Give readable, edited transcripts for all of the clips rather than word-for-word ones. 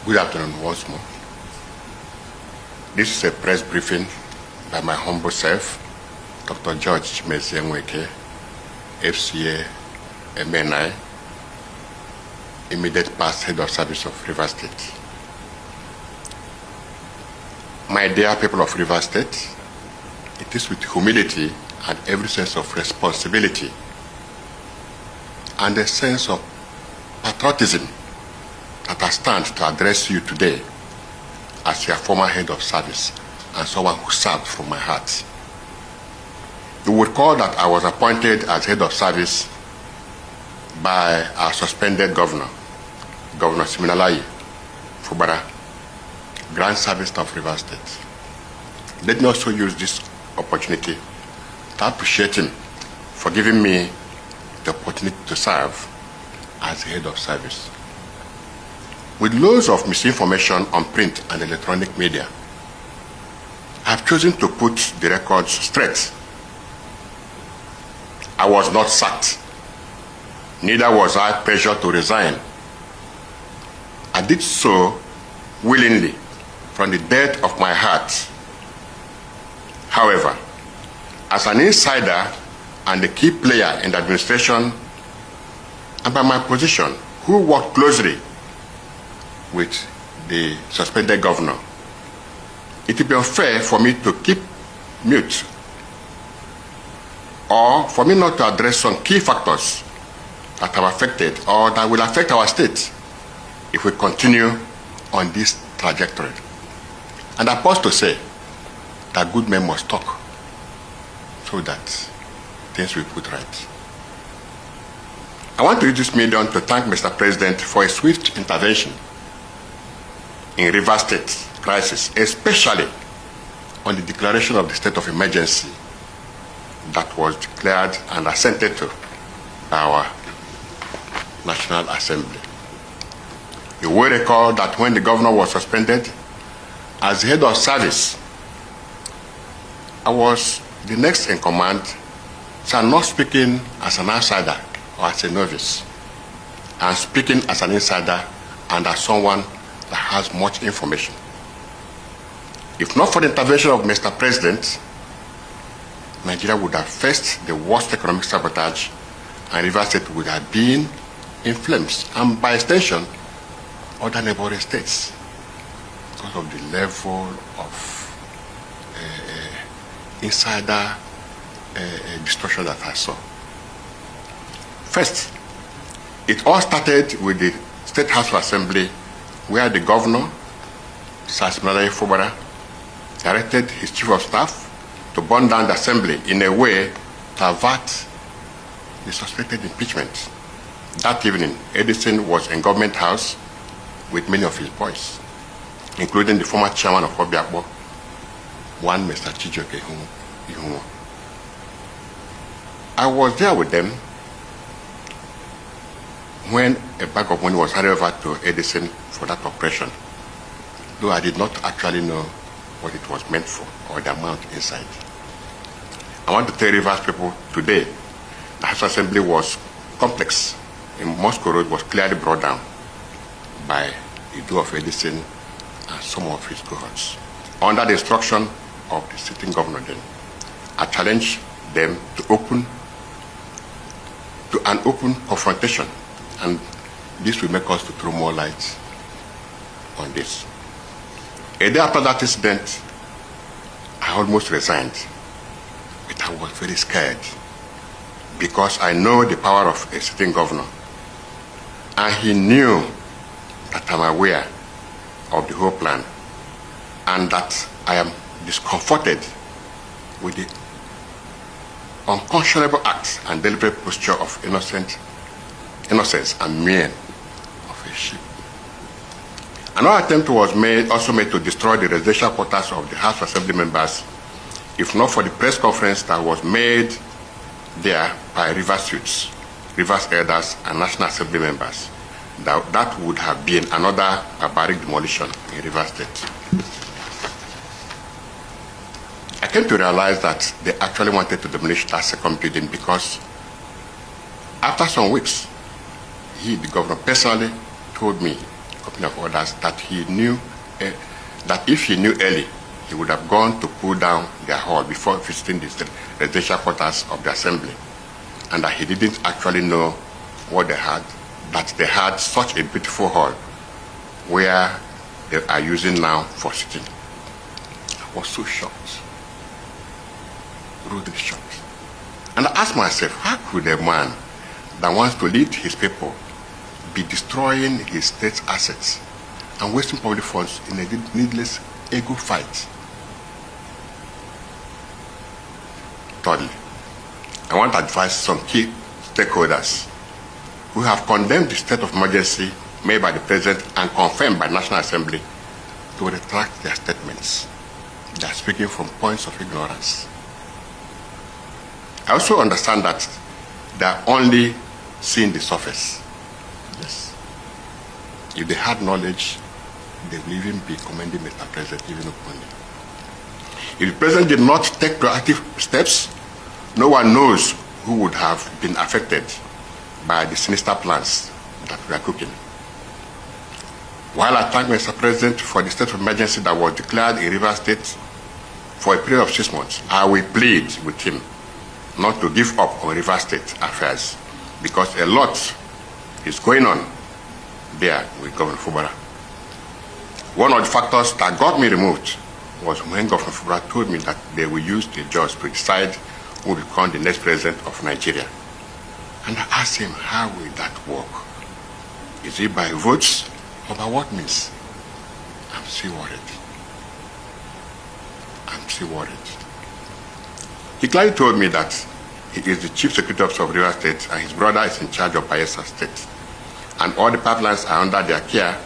Good afternoon once more. This is a press briefing by my humble self, Dr. George Mezienweke, FCA, MNI, immediate past head of service of Rivers State. My dear people of Rivers State, it is with humility and every sense of responsibility and a sense of patriotism that I stand to address you today as your former head of service and someone who served from my heart. You would recall that I was appointed as head of service by our suspended governor, Governor Siminalayi Fubara, Grand Service of Rivers State. Let me also use this opportunity to appreciate him for giving me the opportunity to serve as head of service. With loads of misinformation on print and electronic media, I've chosen to put the records straight. I was not sacked. Neither was I pressured to resign. I did so willingly from the depth of my heart. However, as an insider and a key player in the administration, and by my position, who worked closely with the suspended governor, it would be unfair for me to keep mute or for me not to address some key factors that have affected or that will affect our state if we continue on this trajectory. And I pause to say that good men must talk so that things will be put right. I want to use this medium to thank Mr. President for a swift intervention in Rivers State crisis, especially on the declaration of the state of emergency that was declared and assented to by our National Assembly. You will recall that when the governor was suspended, as head of service, I was the next in command, so I'm not speaking as an outsider or as a novice. I'm speaking as an insider and as someone that has much information. If not for the intervention of Mr. President, Nigeria would have faced the worst economic sabotage and Rivers State would have been in flames, and by extension, other neighboring states, because of the level of insider distortion that I saw. First, it all started with the State House of Assembly, where the governor, Sir Siminalayi Fubara, directed his chief of staff to burn down the assembly in a way to avert the suspected impeachment. That evening, Edison was in Government House with many of his boys, including the former chairman of Obiakpo, one Mr. Chijoke Ihunwo. I was there with them when a bag of money was handed over to Edison for that operation, though I did not actually know what it was meant for or the amount inside. I want to tell Rivers people today, the House Assembly was complex. In Moscow Road was clearly brought down by the do of Edison and some of his cohorts. Under the instruction of the sitting governor then, I challenged them to an open confrontation, and this will make us to throw more light on this. A day after that incident, I almost resigned, but I was very scared because I know the power of a sitting governor, and he knew that I'm aware of the whole plan and that I am discomforted with the unconscionable acts and deliberate posture of innocence and mien of a sheep. Another attempt was also made to destroy the residential quarters of the House Assembly members, if not for the press conference that was made there by Rivers youths, Rivers elders, and National Assembly members. That would have been another barbaric demolition in Rivers State. I came to realize that they actually wanted to demolish that second building because after some weeks, he, the governor, personally told me company of orders that he knew that if he knew early, he would have gone to pull down their hall before visiting the residential quarters of the assembly, and that he didn't actually know what they had, that they had such a beautiful hall where they are using now for sitting. I was so shocked, rudely shocked. And I asked myself, how could a man that wants to lead his people be destroying his state's assets and wasting public funds in a needless ego fight? Thirdly, I want to advise some key stakeholders who have condemned the state of emergency made by the President and confirmed by the National Assembly to retract their statements. They are speaking from points of ignorance. I also understand that they are only seeing the surface. Yes. If they had knowledge, they will even be commending Mr. President even openly. If the President did not take proactive steps, no one knows who would have been affected by the sinister plans that we are cooking. While I thank Mr. President for the state of emergency that was declared in Rivers State for a period of 6 months, I will plead with him not to give up on Rivers State affairs, because a lot is going on there with Governor Fubara. One of the factors that got me removed was when Governor Fubara told me that they will use the judge to decide who will become the next president of Nigeria. And I asked him, how will that work? Is it by votes or by what means? I'm still worried. I'm still worried. He clearly told me that he is the chief security officer of Rivers State and his brother is in charge of Bayelsa State. And all the pipelines are under their care,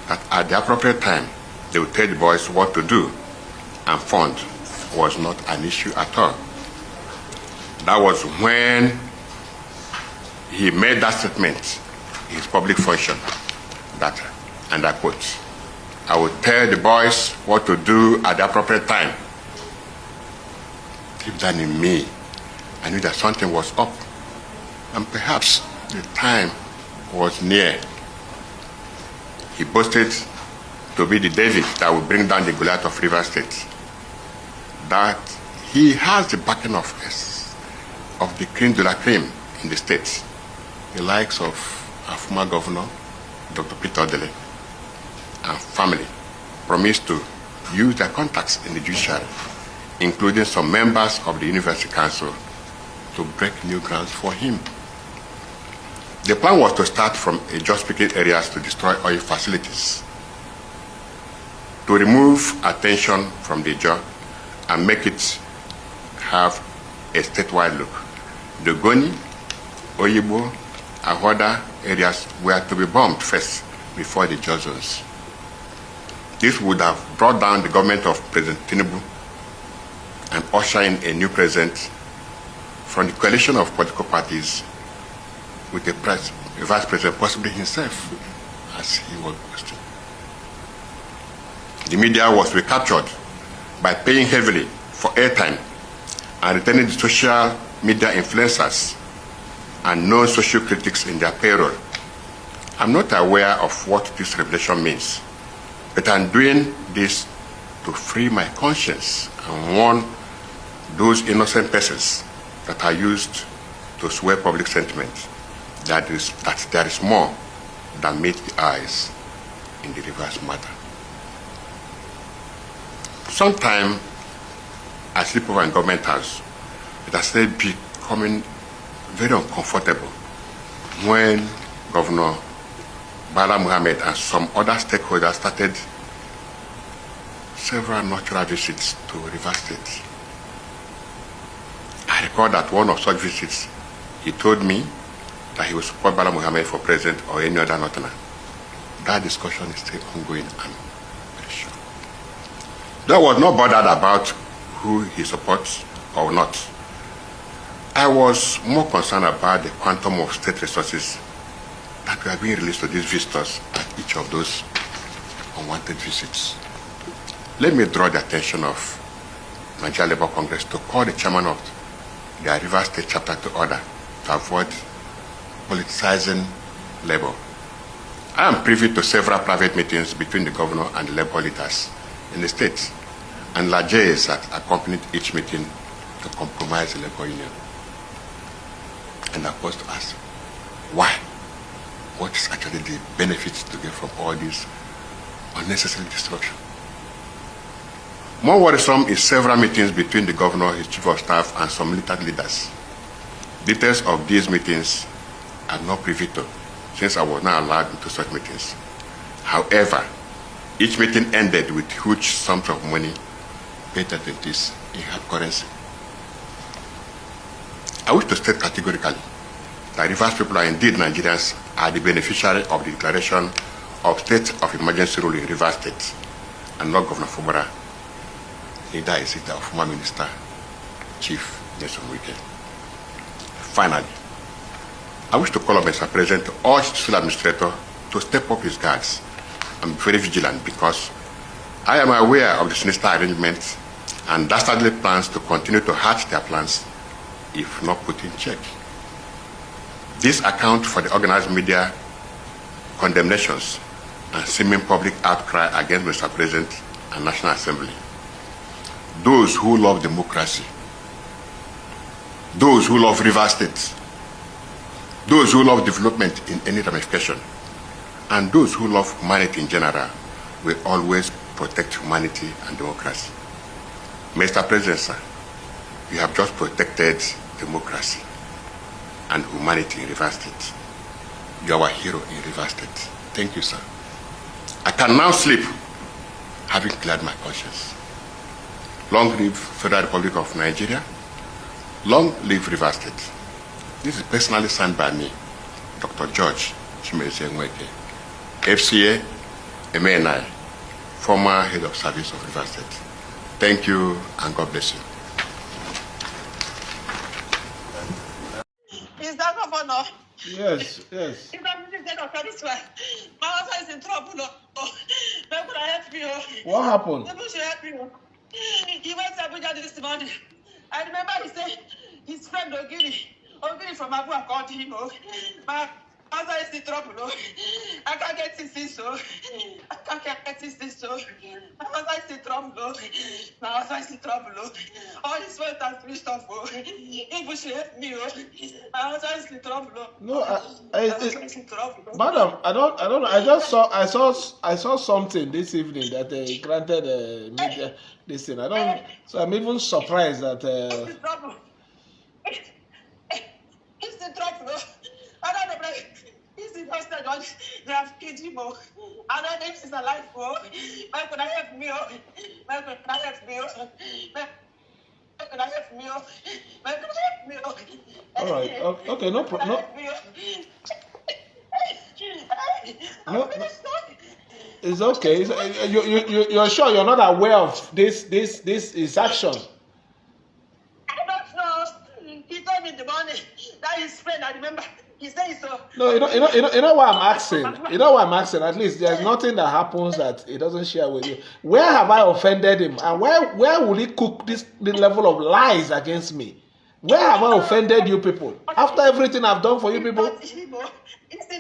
that at the appropriate time, they will tell the boys what to do, and fund was not an issue at all. That was when he made that statement in his public function, that, and I quote, I will tell the boys what to do at the appropriate time. Deep down in me, I knew that something was up, and perhaps the time was near. He boasted to be the David that will bring down the Goliath of Rivers State, that he has the backing of the cream de la cream in the state, the likes of our former governor, Dr. Peter Odele, and family promised to use their contacts in the judiciary, including some members of the University Council, to break new grounds for him. The plan was to start from just-speaking areas to destroy oil facilities, to remove attention from the job and make it have a statewide look. The Goni, Oyibo, and other areas were to be bombed first before the Jaw zones. This would have brought down the government of President Tinubu and usher in a new president from the coalition of political parties with a vice president, possibly himself, as he was boasting. The media was recaptured by paying heavily for airtime and retaining the social media influencers and known social critics in their payroll. I'm not aware of what this revelation means, but I'm doing this to free my conscience and warn those innocent persons that are used to sway public sentiment that there is more than meets the eyes in the Rivers matter. Sometime I sleep over in government house, it has started becoming very uncomfortable when Governor Bala Muhammad and some other stakeholders started several natural visits to Rivers State. I recall that one of such visits, he told me that he would support Bala Muhammad for president or any other northerner. That discussion is still ongoing, I'm very sure. There was no bothered about who he supports or not. I was more concerned about the quantum of state resources that were being released to these visitors at each of those unwanted visits. Let me draw the attention of Nigeria Labour Congress to call the chairman of the Rivers State chapter to order to avoid politicizing labor I am privy to several private meetings between the governor and the labor leaders in the state, and largesse that accompanied each meeting to compromise the labor union. And I was to ask, why? What is actually the benefits to get from all this unnecessary destruction? More worrisome is several meetings between the governor, his chief of staff, and some military leaders. Details of these meetings are not privy to, since I was not allowed into such meetings. However, each meeting ended with huge sums of money paid than this in hard currency. I wish to state categorically that Rivers people are indeed Nigerians, are the beneficiary of the declaration of state of emergency rule in Rivers State, and not Governor Fubara. Neither is it our former minister, Chief Nelson Wike. Finally, I wish to call on Mr. President to urge the civil administrator to step up his guards and be very vigilant, because I am aware of the sinister arrangements and dastardly plans to continue to hatch their plans if not put in check. This accounts for the organized media condemnations and seeming public outcry against Mr. President and National Assembly. Those who love democracy, those who love Rivers State, those who love development in any ramification, and those who love humanity in general will always protect humanity and democracy. Mr. President, sir, you have just protected democracy and humanity in Rivers State. You are our hero in Rivers State. Thank you, sir. I can now sleep, having cleared my conscience. Long live Federal Republic of Nigeria. Long live Rivers State. This is personally signed by me, Dr. George Chimeze Nweke, FCA, MNI, former head of service of Rivers State. Thank you, and God bless you. Is that governor? Yes, yes. If I'm in the this one, my husband is in trouble. Where could I help you? What happened? People should help you. He went to Abuja this morning. I remember he said his friend Ogiri from Abuja called him. My husband is in trouble. I can't get this so. I can't get this so. My husband is in trouble. My husband is in trouble. All his friends are finished off. People should help me. My husband is in trouble. No, madam, I don't know. I saw something this evening that they granted media this thing. So I'm even surprised that. He's in trouble. He's in trouble. I don't know. He's in hospital. They have killed him. I don't know if he's alive. Why could I help me? Why could I help me? Why could I help me? Why could I help me? All right. Okay. No problem. No. It's okay. You're sure you're not aware of this is action? I don't know. He told me in the morning that his friend, I remember, he said so. No, you know why I'm asking? You know why I'm asking? At least there's nothing that happens that he doesn't share with you. Where have I offended him? And where will he cook this level of lies against me? Where have I offended you people? After everything I've done for you people? He's in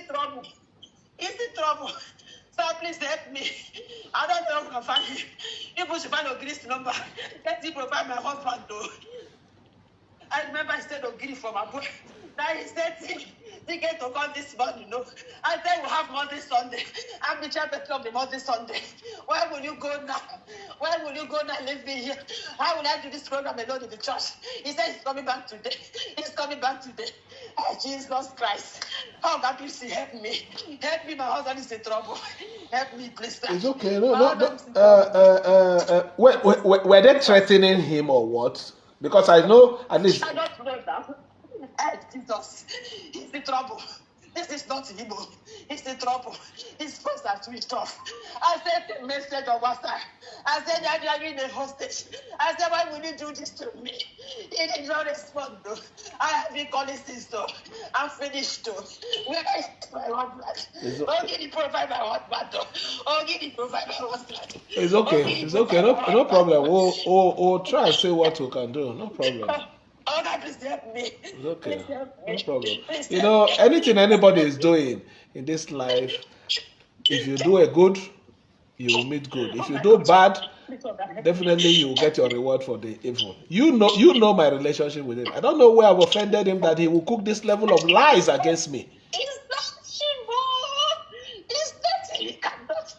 trouble. He's in trouble. So please help me. I don't know if I can find him. People should find Ogiri's number. Let him provide my husband though. I remember I said Ogiri from Abuja. Now he said ticket to come this morning. No, I said we'll have Monday, Sunday. I'm the chairman of the Monday, Sunday. Where will you go now? Where will you go now? Leave me here. How will I do this program alone in the church? He said he's coming back today. He's coming back today. Oh, Jesus Christ. Oh, God, please help me. Help me, my husband is in trouble. Help me, please. It's okay. No. Were they threatening him or what? Because I know at least. I don't know now. Jesus, he's in trouble. This is not him. He's in trouble. His phones are switched off. I sent a message on WhatsApp. I said, I'm in a hostage. I said, why will you do this to me? He did not respond, though. I have been calling since, though. I'm finished, though. Where is my husband? Oh, can you provide my husband, though? Oh, can you provide my husband? It's okay. It's okay. No problem. We'll try and see what we can do. No problem. Oh, God, please help me. It's okay. Please help me. No problem. Please You know, anything anybody is doing in this life, If you do a good, you will meet good. If you do bad, definitely you will get your reward for the evil. You know my relationship with him. I don't know where I've offended him that he will cook this level of lies against me. It's not Shivo. It's not. He cannot.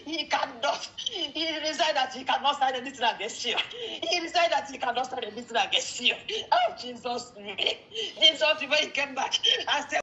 He cannot. He decided that he cannot sign anything against you. He decided that he cannot sign anything against you. Oh, Jesus. Jesus, when he came back, I said,